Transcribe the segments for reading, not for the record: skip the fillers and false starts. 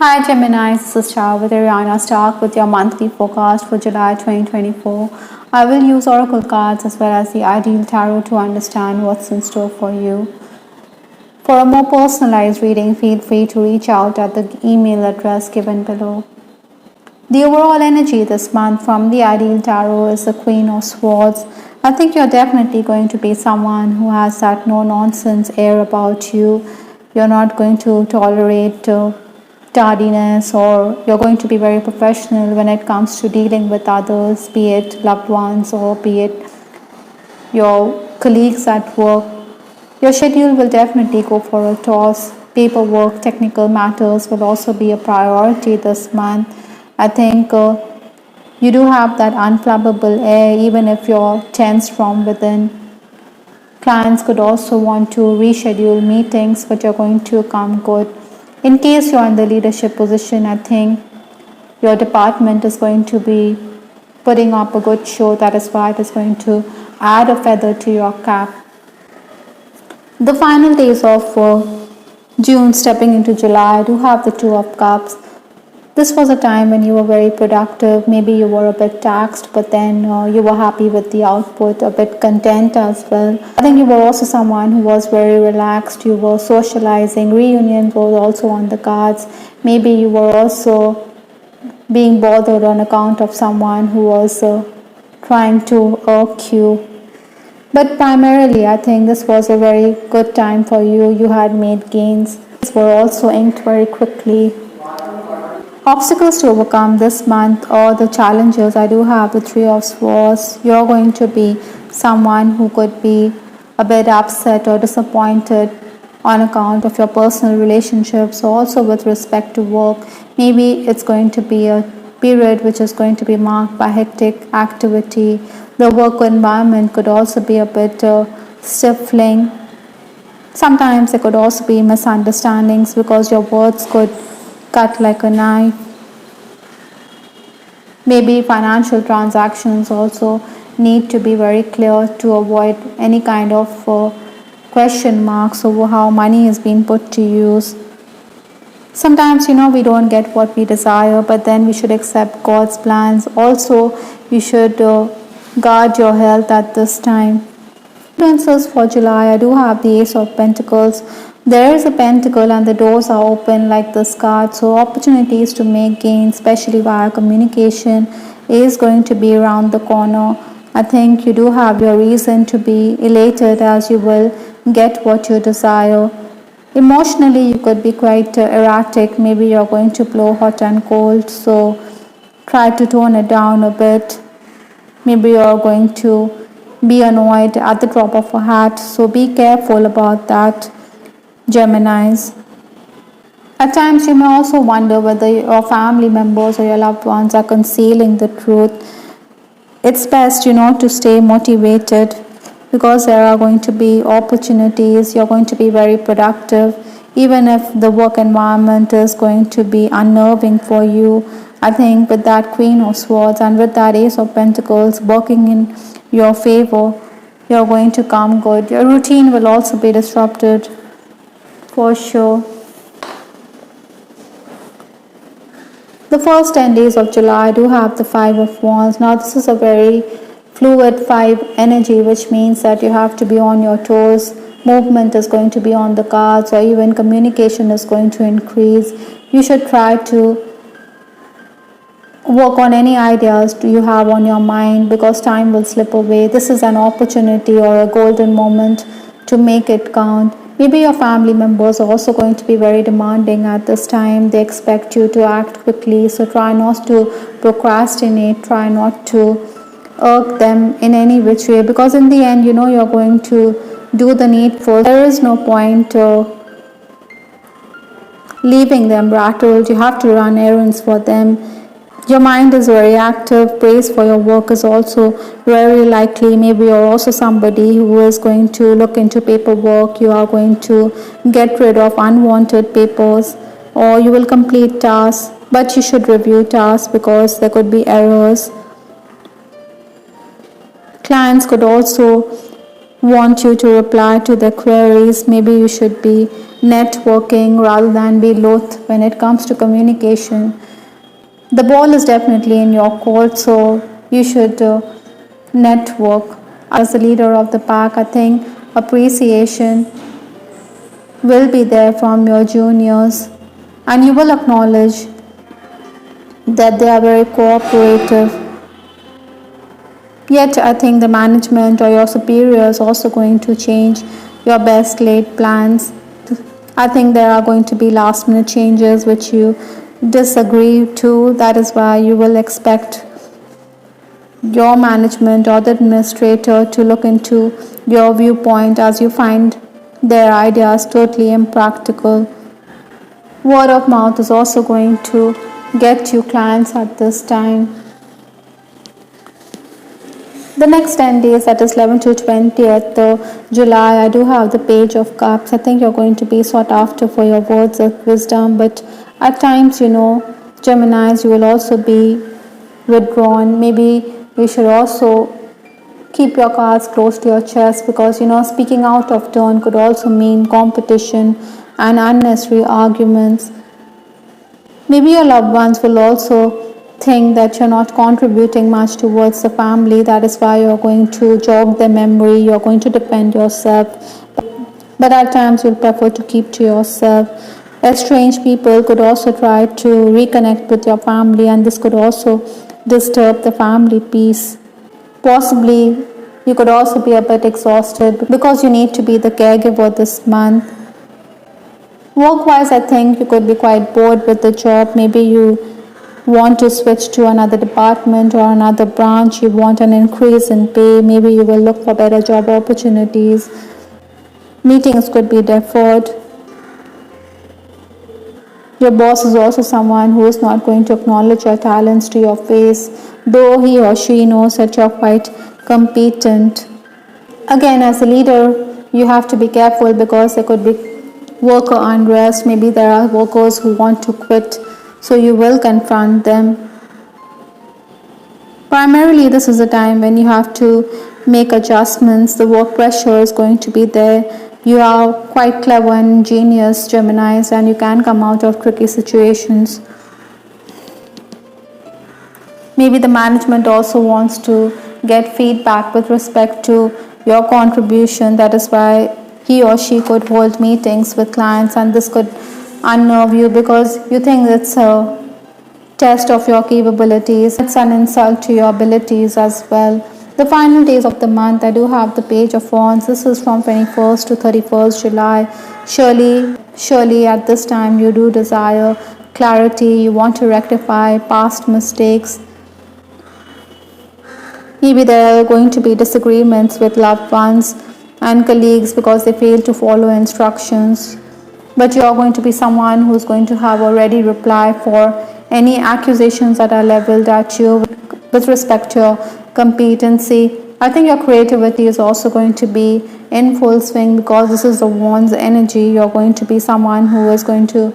Hi Gemini, this is Chao with Ariana Stark with your monthly forecast for July 2024. I will use oracle cards as well as the ideal tarot to understand what's in store for you. For a more personalized reading, feel free to reach out at the email address given below. The overall energy this month from the ideal tarot is the Queen of Swords. I think you're definitely going to be someone who has that no-nonsense air about you. You're not going to tolerate tardiness, or you're going to be very professional when it comes to dealing with others, be it loved ones or be it your colleagues at work. Your schedule will definitely go for a toss. Paperwork, technical matters will also be a priority this month. I think you do have that unflappable air even if you're tense from within. Clients could also want to reschedule meetings, but you're going to come good. In case you're in the leadership position, I think your department is going to be putting up a good show. That is why it is going to add a feather to your cap. The final days of June stepping into July, I do have the Two of Cups. This was a time when you were very productive. Maybe you were a bit taxed, but then you were happy with the output, a bit content as well. I think you were also someone who was very relaxed. You were socializing. Reunions were also on the cards. Maybe you were also being bothered on account of someone who was trying to irk you. But primarily, I think this was a very good time for you. You had made gains. These were also inked very quickly. Obstacles to overcome this month or the challenges, I do have the Three of Swords. You're going to be someone who could be a bit upset or disappointed on account of your personal relationships, also with respect to work. Maybe it's going to be a period which is going to be marked by hectic activity. The work environment could also be a bit stifling. Sometimes there could also be misunderstandings because your words could cut like a knife. Maybe financial transactions also need to be very clear to avoid any kind of question marks over how money is being put to use. Sometimes we don't get what we desire, but then we should accept God's plans. Also, you should guard your health at this time. Influences for July, I do have the Ace of Pentacles. There is a pentacle and the doors are open like this card, so opportunities to make gains, especially via communication, is going to be around the corner. I think you do have your reason to be elated as you will get what you desire. Emotionally, you could be quite erratic. Maybe you're going to blow hot and cold, so try to tone it down a bit. Maybe you're going to be annoyed at the drop of a hat, so be careful about that, Geminis. At times you may also wonder whether your family members or your loved ones are concealing the truth. It's best to stay motivated because there are going to be opportunities. You're going to be very productive even if the work environment is going to be unnerving for you. I think with that Queen of Swords and with that Ace of Pentacles working in your favor, you're going to come good. Your routine will also be disrupted for sure. The first 10 days of July do have the Five of Wands. Now this is a very fluid 5 energy, which means that you have to be on your toes. Movement is going to be on the cards, or even communication is going to increase. You should try to work on any ideas you have on your mind because time will slip away. This is an opportunity or a golden moment to make it count. Maybe your family members are also going to be very demanding at this time. They expect you to act quickly, so try not to procrastinate. Try not to irk them in any which way, because in the end you're going to do the needful. There is no point leaving them rattled. You have to run errands for them. Your mind is very active. Praise for your work is also very likely. Maybe you're also somebody who is going to look into paperwork. You are going to get rid of unwanted papers, or you will complete tasks, but you should review tasks because there could be errors. Clients could also want you to reply to their queries. Maybe you should be networking rather than be loath when it comes to communication. The ball is definitely in your court, so you should network. As the leader of the pack, I think appreciation will be there from your juniors, and you will acknowledge that they are very cooperative. Yet I think the management or your superior is also going to change your best laid plans. I think there are going to be last minute changes which you disagree to. That is why you will expect your management or the administrator to look into your viewpoint, as you find their ideas totally impractical. Word of mouth is also going to get you clients at this time. The next 10 days, that is 11th to 20th July, I do have the Page of Cups. I think you're going to be sought after for your words of wisdom, but at times, Geminis, you will also be withdrawn. Maybe you should also keep your cards close to your chest, because speaking out of turn could also mean competition and unnecessary arguments. Maybe your loved ones will also think that you're not contributing much towards the family. That is why you're going to jog their memory, you're going to defend yourself, but at times you'll prefer to keep to yourself. Estranged people could also try to reconnect with your family, and this could also disturb the family peace. Possibly you could also be a bit exhausted because you need to be the caregiver this month. Work-wise, I think you could be quite bored with the job. Maybe you want to switch to another department or another branch. You want an increase in pay. Maybe you will look for better job opportunities. Meetings could be deferred. Your boss is also someone who is not going to acknowledge your talents to your face, though he or she knows that you're quite competent. Again, as a leader, you have to be careful because there could be worker unrest. Maybe there are workers who want to quit, so you will confront them. Primarily, this is a time when you have to make adjustments. The work pressure is going to be there. You are quite clever and ingenious, Geminis, and you can come out of tricky situations. Maybe the management also wants to get feedback with respect to your contribution. That is why he or she could hold meetings with clients, and this could unnerve you because you think it's a test of your capabilities. It's an insult to your abilities as well. The final days of the month, I do have the Page of Wands. This is from 21st to 31st July. Surely at this time you do desire clarity. You want to rectify past mistakes. Maybe there are going to be disagreements with loved ones and colleagues because they fail to follow instructions. But you are going to be someone who is going to have a ready reply for any accusations that are leveled at you with respect to your competency. I think your creativity is also going to be in full swing because this is the Wands energy. You're going to be someone who is going to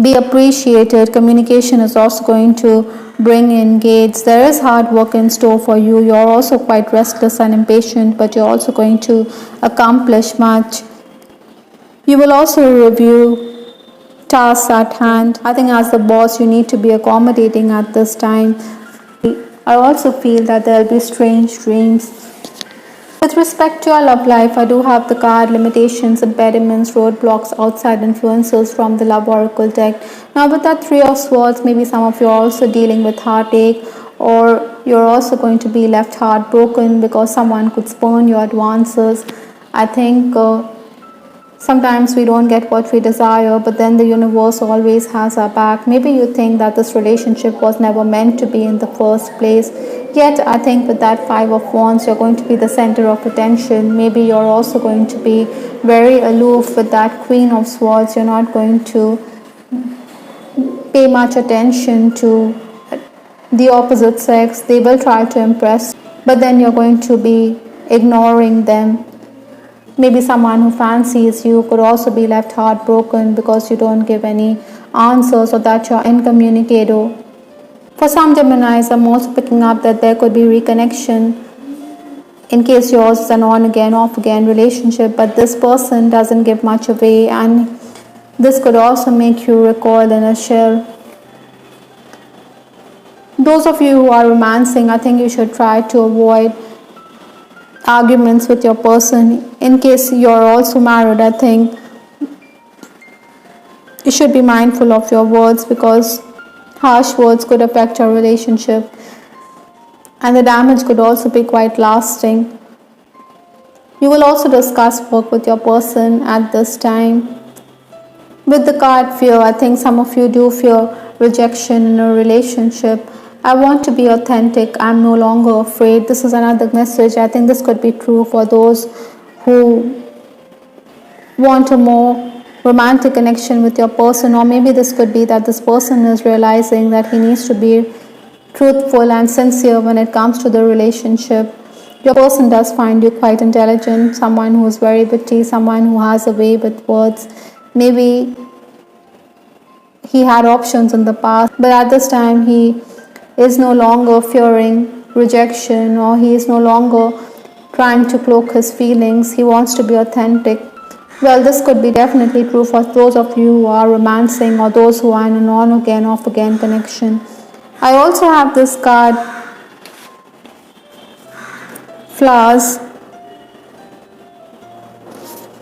be appreciated. Communication is also going to bring in gates. There is hard work in store for you. You're also quite restless and impatient, but you're also going to accomplish much. You will also review tasks at hand. I think as the boss, you need to be accommodating at this time. I also feel that there will be strange dreams. With respect to your love life, I do have the card limitations, impediments, roadblocks, outside influences from the Love Oracle deck. Now with that Three of Swords, maybe some of you are also dealing with heartache, or you're also going to be left heartbroken because someone could spurn your advances. I think sometimes we don't get what we desire, but then the universe always has our back. Maybe you think that this relationship was never meant to be in the first place. Yet I think with that Five of Wands, you're going to be the center of attention. Maybe you're also going to be very aloof with that Queen of Swords. You're not going to pay much attention to the opposite sex. They will try to impress, but then you're going to be ignoring them. Maybe someone who fancies you could also be left heartbroken because you don't give any answers or that you're incommunicado. For some Geminis, I'm also picking up that there could be reconnection. in case yours is an on again, off again relationship, but this person doesn't give much away, and this could also make you recoil in a shell. Those of you who are romancing, I think you should try to avoid arguments with your person. In case you're also married, I think you should be mindful of your words, because harsh words could affect your relationship and the damage could also be quite lasting. You will also discuss work with your person at this time. With the card fear, I think some of you do fear rejection in a relationship. I want to be authentic. I'm no longer afraid. This is another message. I think this could be true for those who want a more romantic connection with your person, or maybe this could be that this person is realizing that he needs to be truthful and sincere when it comes to the relationship. Your person does find you quite intelligent, someone who is very witty, someone who has a way with words. Maybe he had options in the past, but at this time he is no longer fearing rejection, or he is no longer trying to cloak his feelings. He wants to be authentic. Well, this could be definitely true for those of you who are romancing, or those who are in an on again, off again connection. I also have this card, flowers.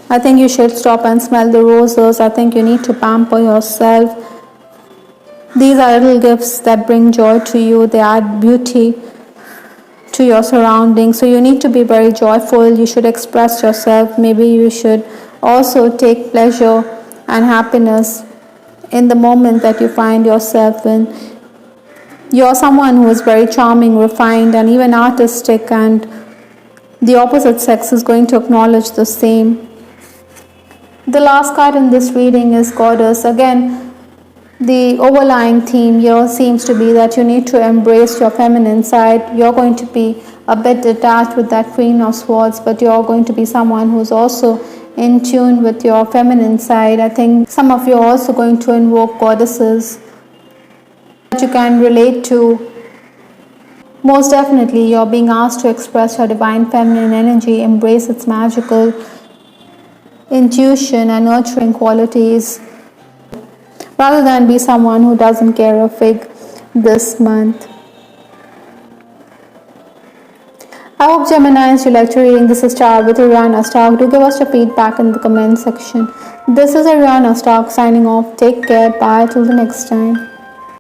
I think you should stop and smell the roses. I think you need to pamper yourself. These are little gifts that bring joy to you. They add beauty to your surroundings. So you need to be very joyful. You should express yourself. Maybe you should also take pleasure and happiness in the moment that you find yourself in. You're someone who is very charming, refined, and even artistic, and the opposite sex is going to acknowledge the same. The last card in this reading is Goddess. Again, the overlying theme here seems to be that you need to embrace your feminine side. You're going to be a bit detached with that Queen of Swords, but you're going to be someone who's also in tune with your feminine side. I think some of you are also going to invoke goddesses that you can relate to. Most definitely, you're being asked to express your divine feminine energy, embrace its magical intuition and nurturing qualities, rather than be someone who doesn't care a fig this month. I hope Geminis, you liked reading. This is Star with Ariana Stark. Do give us your feedback in the comment section. This is Ariana Stark signing off. Take care. Bye till the next time.